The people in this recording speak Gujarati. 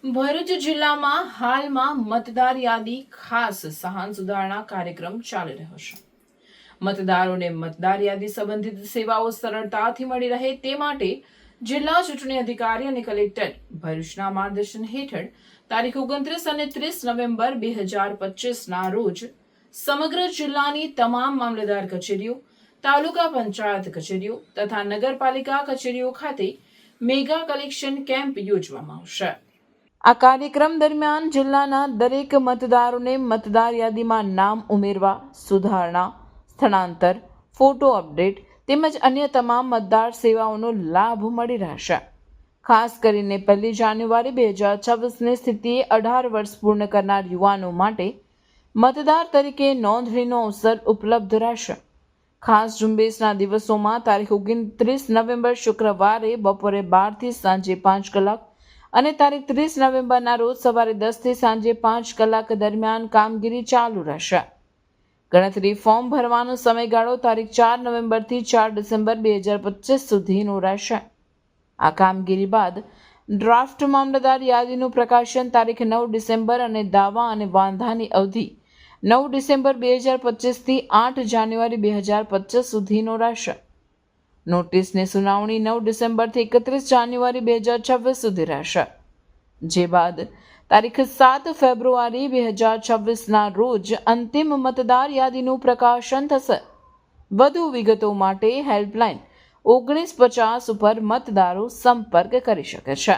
ભરૂચ જિલ્લામાં હાલમાં મતદાર યાદી ખાસ સહાન સુધારણા કાર્યક્રમ ચાલી રહ્યો છે. મતદારોને મતદાર યાદી સંબંધિત સેવાઓ સરળતાથી મળી રહે તે માટે જિલ્લા ચૂંટણી અધિકારી અને કલેક્ટર ભરૂચના માર્ગદર્શન હેઠળ તારીખ 29 અને 30 નવેમ્બર 2025ના રોજ સમગ્ર જિલ્લાની તમામ મામલતદાર કચેરીઓ, તાલુકા પંચાયત કચેરીઓ તથા નગરપાલિકા કચેરીઓ ખાતે મેગા કલેક્શન કેમ્પ યોજવામાં આવશે. આ કાર્યક્રમ દરમિયાન જિલ્લાના દરેક મતદારોને મતદાર યાદીમાં નામ ઉમેરવા, સુધારણા, સ્થળાંતર, ફોટો અપડેટ તેમજ અન્ય તમામ મતદાર સેવાઓનો લાભ મળી રહેશે. ખાસ કરીને 1 જાન્યુઆરી 2026ની સ્થિતિએ 18 વર્ષ પૂર્ણ કરનાર યુવાનો માટે મતદાર તરીકે નોંધણીનો અવસર ઉપલબ્ધ રહેશે. ખાસ ઝુંબેશના દિવસોમાં તારીખ 29 નવેમ્બર શુક્રવારે બપોરે 12 થી સાંજે 5 કલાક અને તારીખ 30 નવેમ્બરના રોજ સવારે 10 થી સાંજે 5 કલાક દરમિયાન કામગીરી ચાલુ રહેશે. ગણતરી ફોર્મ ભરવાનો સમયગાળો તારીખ 4 નવેમ્બરથી 4 ડિસેમ્બર 2025 સુધીનો રહેશે. આ કામગીરી બાદ ડ્રાફ્ટ મામલતદાર યાદીનું પ્રકાશન તારીખ 9 ડિસેમ્બર અને દાવા અને વાંધાની અવધિ 9 ડિસેમ્બર 2025 થી 8 જાન્યુઆરી 2025 સુધીનો રહેશે. નોટિસની સુનાવણી 9 ડિસેમ્બરથી 31 જાન્યુઆરી 2026 સુધી રહેશે. જે બાદ તારીખ 7 ફેબ્રુઆરી 2026ના રોજ અંતિમ મતદાર યાદીનું પ્રકાશન થશે. વધુ વિગતો માટે હેલ્પલાઇન 1950 ઉપર મતદારો સંપર્ક કરી શકે છે.